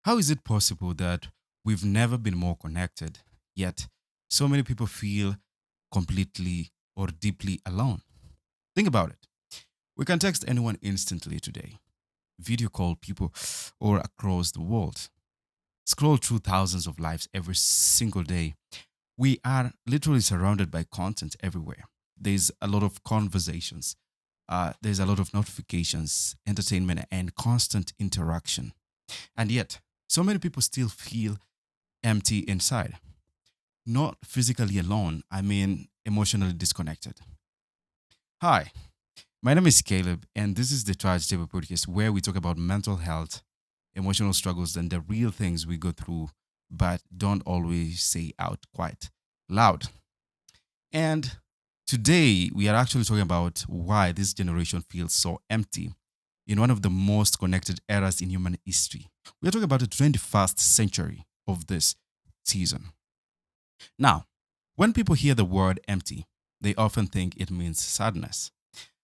How is it possible that we've never been more connected, yet so many people feel completely or deeply alone? Think about it. We can text anyone instantly today, video call people or across the world, scroll through thousands of lives every single day. We are literally surrounded by content everywhere. There's a lot of conversations, there's a lot of notifications, entertainment, and constant interaction. And yet, so many people still feel empty inside. Not physically alone, I mean emotionally disconnected. Hi, my name is Caleb, and this is the Charge Table Podcast where we talk about mental health, emotional struggles, and the real things we go through, but don't always say out quite loud. And today we are actually talking about why this generation feels so empty in one of the most connected eras in human history. We are talking about the 21st century of this season. Now, when people hear the word empty, they often think it means sadness.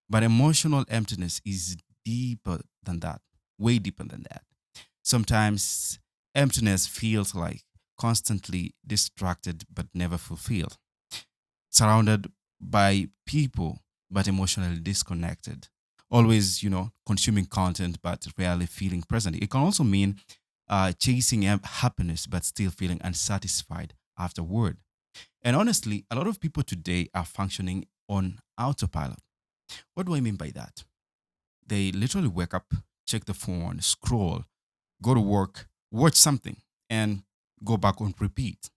But emotional emptiness is deeper than that, way deeper than that. Sometimes emptiness feels like constantly distracted but never fulfilled, surrounded by people but emotionally disconnected, always, consuming content but rarely feeling present. It can also mean chasing happiness but still feeling unsatisfied afterward. And honestly, a lot of people today are functioning on autopilot. What do I mean by that? They literally wake up, check the phone, scroll, go to work, watch something, and go back on repeat.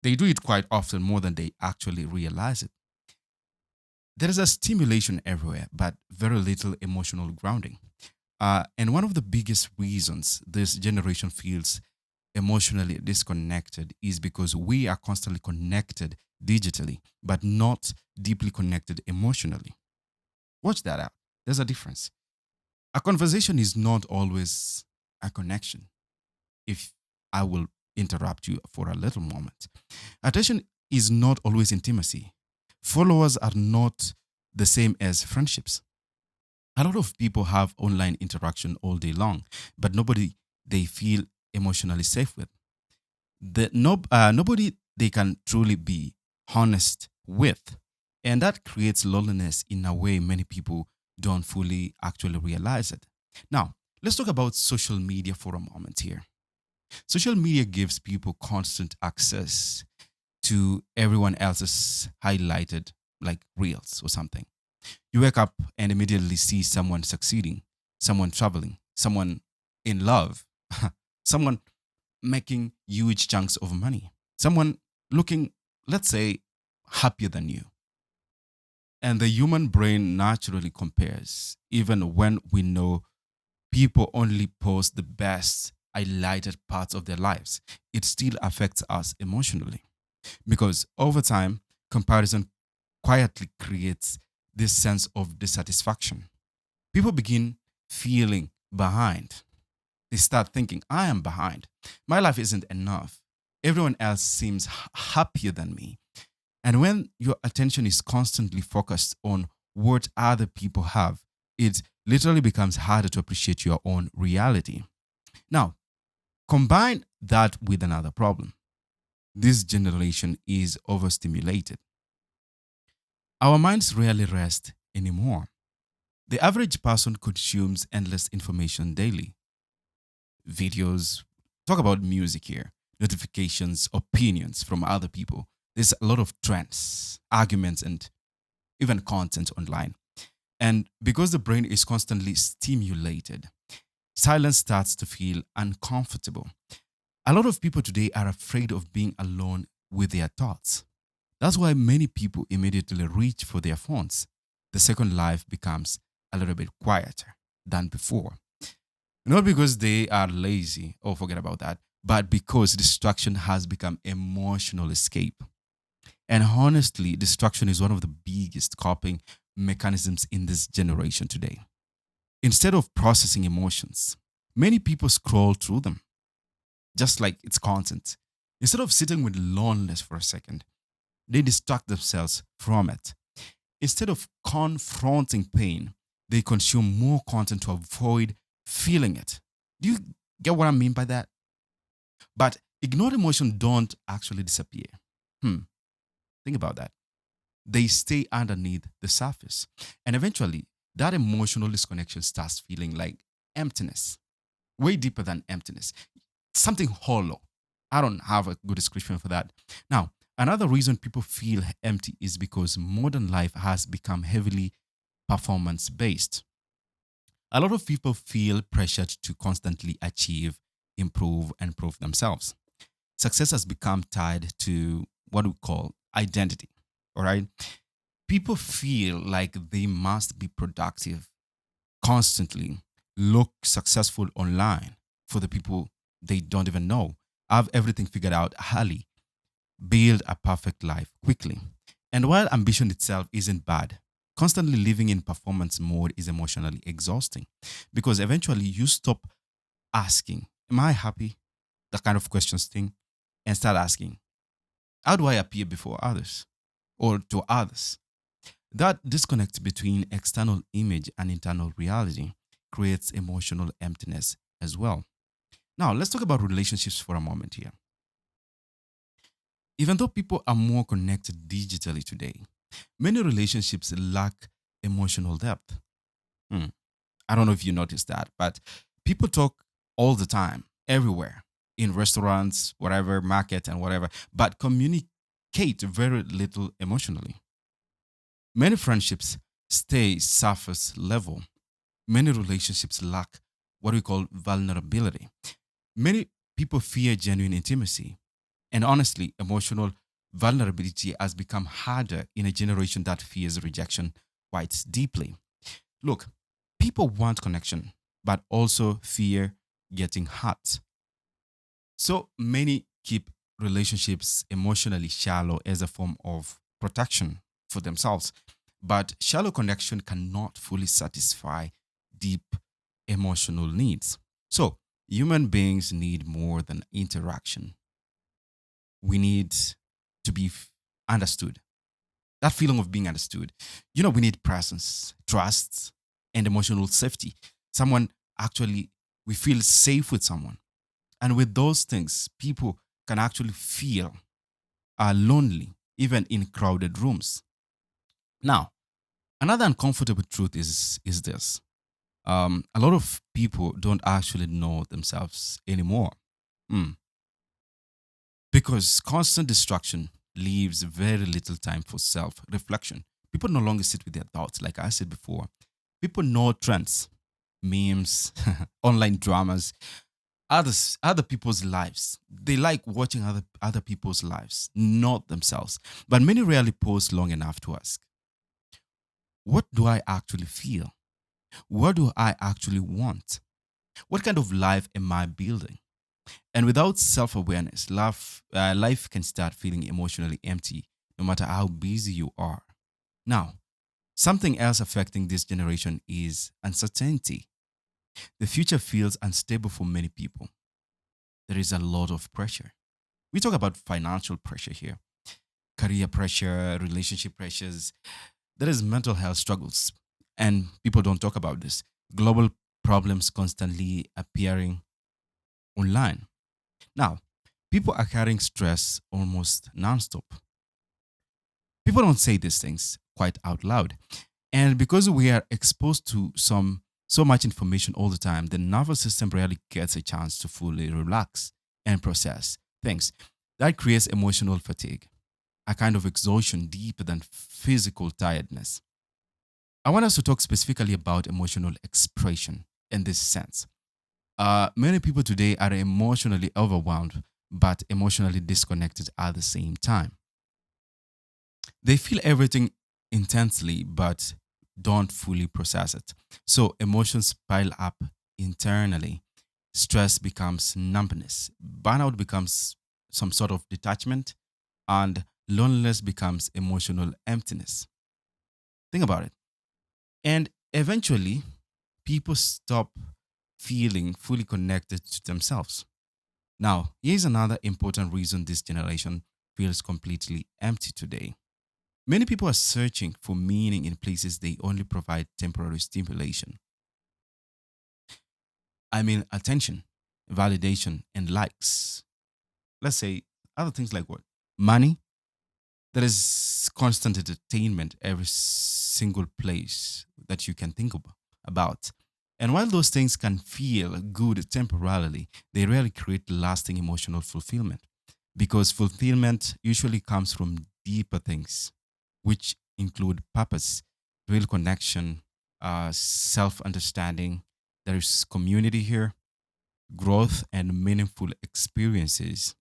They do it quite often more than they actually realize it. There is a stimulation everywhere, but very little emotional grounding. And one of the biggest reasons this generation feels emotionally disconnected is because we are constantly connected digitally, but not deeply connected emotionally. Watch that out. There's a difference. A conversation is not always a connection. If I will interrupt you for a little moment, attention is not always intimacy. Followers are not the same as friendships. A lot of people have online interaction all day long, but nobody they feel emotionally safe with. Nobody they can truly be honest with. And that creates loneliness in a way many people don't fully actually realize it. Now, let's talk about social media for a moment here. Social media gives people constant access to everyone else's highlighted like reels or something. You wake up and immediately see someone succeeding, someone traveling, someone in love, someone making huge chunks of money, someone looking, let's say, happier than you. And the human brain naturally compares, even when we know people only post the best highlighted parts of their lives. It still affects us emotionally because over time, comparison quietly creates this sense of dissatisfaction. People begin feeling behind. They start thinking, I am behind. My life isn't enough. Everyone else seems happier than me. And when your attention is constantly focused on what other people have, it literally becomes harder to appreciate your own reality. Now, combine that with another problem. This generation is overstimulated. Our minds rarely rest anymore. The average person consumes endless information daily. Videos, talk about music here, notifications, opinions from other people. There's a lot of trends, arguments, and even content online. And because the brain is constantly stimulated, silence starts to feel uncomfortable. A lot of people today are afraid of being alone with their thoughts. That's why many people immediately reach for their phones. The second life becomes a little bit quieter than before. Not because they are lazy or forget about that, but because distraction has become emotional escape. And honestly, distraction is one of the biggest coping mechanisms in this generation today. Instead of processing emotions, many people scroll through them, just like it's content. Instead of sitting with loneliness for a second, they distract themselves from it. Instead of confronting pain, they consume more content to avoid feeling it. Do you get what I mean by that? But ignored emotion don't actually disappear. Hmm, think about that. They stay underneath the surface. And eventually, that emotional disconnection starts feeling like emptiness, way deeper than emptiness, something hollow. I don't have a good description for that. Now, another reason people feel empty is because modern life has become heavily performance based. A lot of people feel pressured to constantly achieve, improve, and prove themselves. Success has become tied to what we call identity. All right. People feel like they must be productive constantly, look successful online for the people they don't even know, have everything figured out early, build a perfect life quickly. And while ambition itself isn't bad, constantly living in performance mode is emotionally exhausting because eventually you stop asking, am I happy? The kind of questions thing, and start asking, how do I appear before others or to others? That disconnect between external image and internal reality creates emotional emptiness as well. Now, let's talk about relationships for a moment here. Even though people are more connected digitally today, many relationships lack emotional depth. Hmm. I don't know if you noticed that, but people talk all the time, everywhere, in restaurants, whatever, market, and whatever, but communicate very little emotionally. Many friendships stay surface level. Many relationships lack what we call vulnerability. Many people fear genuine intimacy. And honestly, emotional vulnerability has become harder in a generation that fears rejection quite deeply. Look, people want connection, but also fear getting hurt. So many keep relationships emotionally shallow as a form of protection for themselves. But shallow connection cannot fully satisfy deep emotional needs. So human beings need more than interaction. We need to be understood. That feeling of being understood. We need presence, trust, and emotional safety. Someone actually, we feel safe with someone. And with those things, people can actually feel lonely, even in crowded rooms. Now, another uncomfortable truth is this. A lot of people don't actually know themselves anymore. Hmm. Because constant distraction leaves very little time for self reflection. People no longer sit with their thoughts, like I said before. People know trends, memes, online dramas, other people's lives. They like watching other people's lives, not themselves. But many rarely pause long enough to ask, what do I actually feel? What do I actually want? What kind of life am I building? And without self awareness, life can start feeling emotionally empty, no matter how busy you are. Now, something else affecting this generation is uncertainty. The future feels unstable for many people. There is a lot of pressure. We talk about financial pressure here, career pressure, relationship pressures. There is mental health struggles, and people don't talk about this. Global problems constantly appearing online. Now, people are carrying stress almost nonstop. People don't say these things quite out loud. And because we are exposed to so much information all the time, the nervous system rarely gets a chance to fully relax and process things. That creates emotional fatigue, a kind of exhaustion deeper than physical tiredness. I want us to talk specifically about emotional expression in this sense. Many people today are emotionally overwhelmed, but emotionally disconnected at the same time. They feel everything intensely, but don't fully process it. So emotions pile up internally. Stress becomes numbness. Burnout becomes some sort of detachment, and loneliness becomes emotional emptiness. Think about it. And eventually, people stop feeling fully connected to themselves. Now, here's another important reason this generation feels completely empty today. Many people are searching for meaning in places they only provide temporary stimulation. I mean, attention, validation, and likes. let's say other things like what? Money. There is constant entertainment every single place that you can think about. And while those things can feel good temporarily, they rarely create lasting emotional fulfillment because fulfillment usually comes from deeper things, which include purpose, real connection, self understanding. There is community here, growth, and meaningful experiences.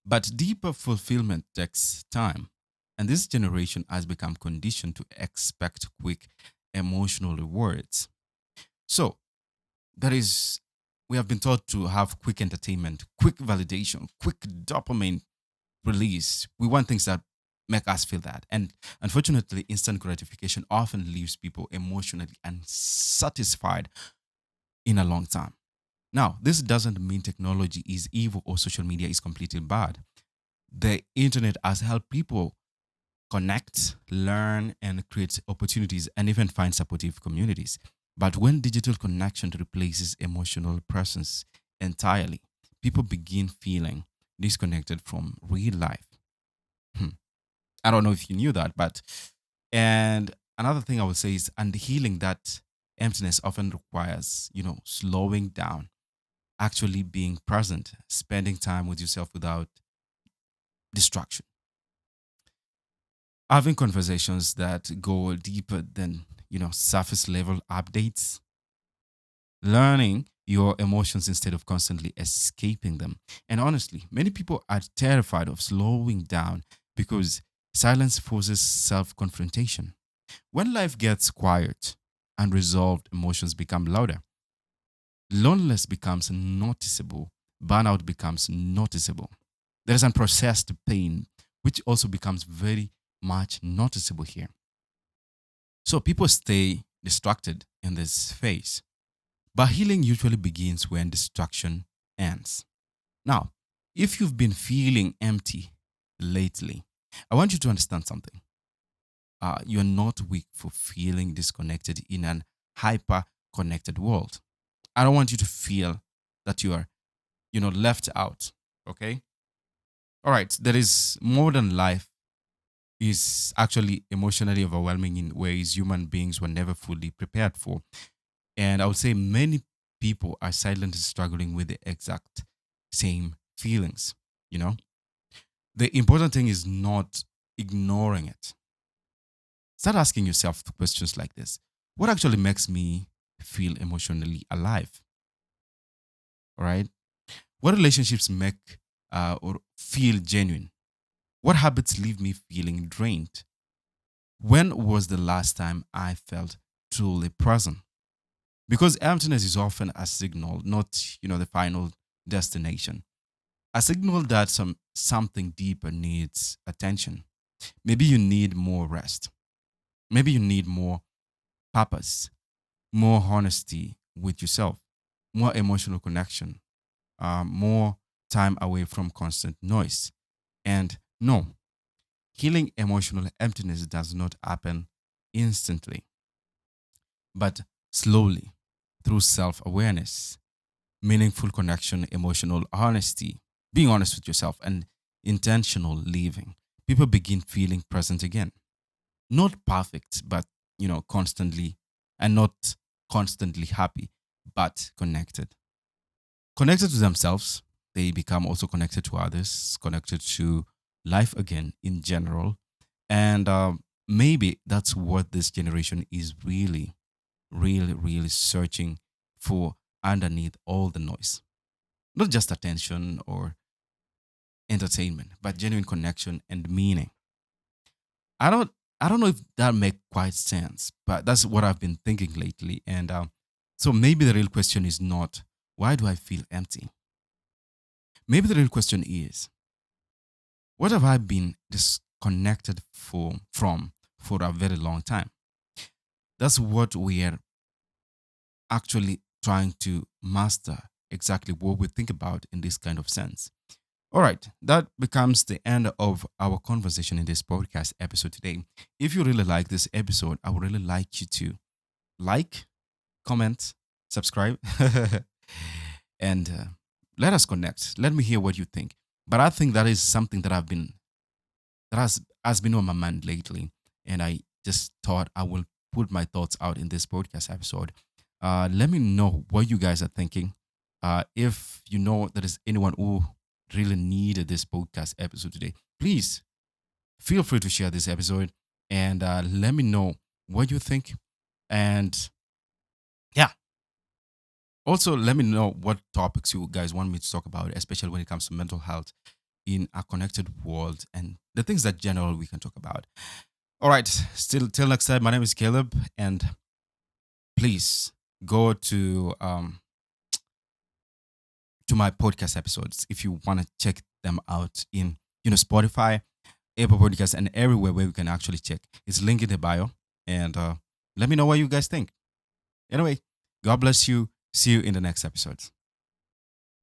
But deeper fulfillment takes time. And this generation has become conditioned to expect quick emotional rewards. So, that is, we have been taught to have quick entertainment, quick validation, quick dopamine release. We want things that make us feel that. And unfortunately, instant gratification often leaves people emotionally unsatisfied in a long time. Now, this doesn't mean technology is evil or social media is completely bad. The internet has helped people connect, learn, and create opportunities and even find supportive communities. But when digital connection replaces emotional presence entirely, people begin feeling disconnected from real life. Hmm. I don't know if you knew that, but and another thing I would say is, and healing that emptiness often requires, slowing down, actually being present, spending time with yourself without distraction, having conversations that go deeper than, surface level updates, learning your emotions instead of constantly escaping them. And honestly, many people are terrified of slowing down because silence forces self confrontation. When life gets quiet, unresolved emotions become louder. Loneliness becomes noticeable, burnout becomes noticeable. There is unprocessed pain, which also becomes very much noticeable here. So people stay distracted in this phase. But healing usually begins when distraction ends. Now, if you've been feeling empty lately, I want you to understand something. You're not weak for feeling disconnected in an hyper connected world. I don't want you to feel that you are, left out. Okay. All right. There is more than life is actually emotionally overwhelming in ways human beings were never fully prepared for. And I would say many people are silently struggling with the exact same feelings. You know, the important thing is not ignoring it. Start asking yourself questions like this: what actually makes me feel emotionally alive? All right. What relationships make or feel genuine? What habits leave me feeling drained? When was the last time I felt truly present? Because emptiness is often a signal, not the final destination. A signal that something deeper needs attention. Maybe you need more rest. Maybe you need more purpose, more honesty with yourself, more emotional connection, more time away from constant noise. And no, healing emotional emptiness does not happen instantly, but slowly through self awareness, meaningful connection, emotional honesty, being honest with yourself, and intentional living. People begin feeling present again. Not perfect, but constantly, and not constantly happy, but connected. Connected to themselves, they become also connected to others, connected to life again in general. And maybe that's what this generation is really, really, really searching for underneath all the noise. Not just attention or entertainment, but genuine connection and meaning. I don't I don't know if that make quite sense, but that's what I've been thinking lately. And so maybe the real question is not why do I feel empty? Maybe the real question is what have I been disconnected from for a very long time? That's what we are actually trying to master exactly what we think about in this kind of sense. All right, that becomes the end of our conversation in this podcast episode today. If you really like this episode, I would really like you to like, comment, subscribe, and let us connect. Let me hear what you think. But I think that is something that has been on my mind lately, and I just thought I will put my thoughts out in this podcast episode. Let me know what you guys are thinking. If you know there is anyone who really needed this podcast episode today, please feel free to share this episode and let me know what you think. And yeah, also let me know what topics you guys want me to talk about, especially when it comes to mental health in a connected world and the things that general we can talk about. All right, still till next time. My name is Caleb, and please go to my podcast episodes if you want to check them out in Spotify, Apple Podcasts, and everywhere where you can actually check. It's linked in the bio, and let me know what you guys think. Anyway, God bless you. See you in the next episode.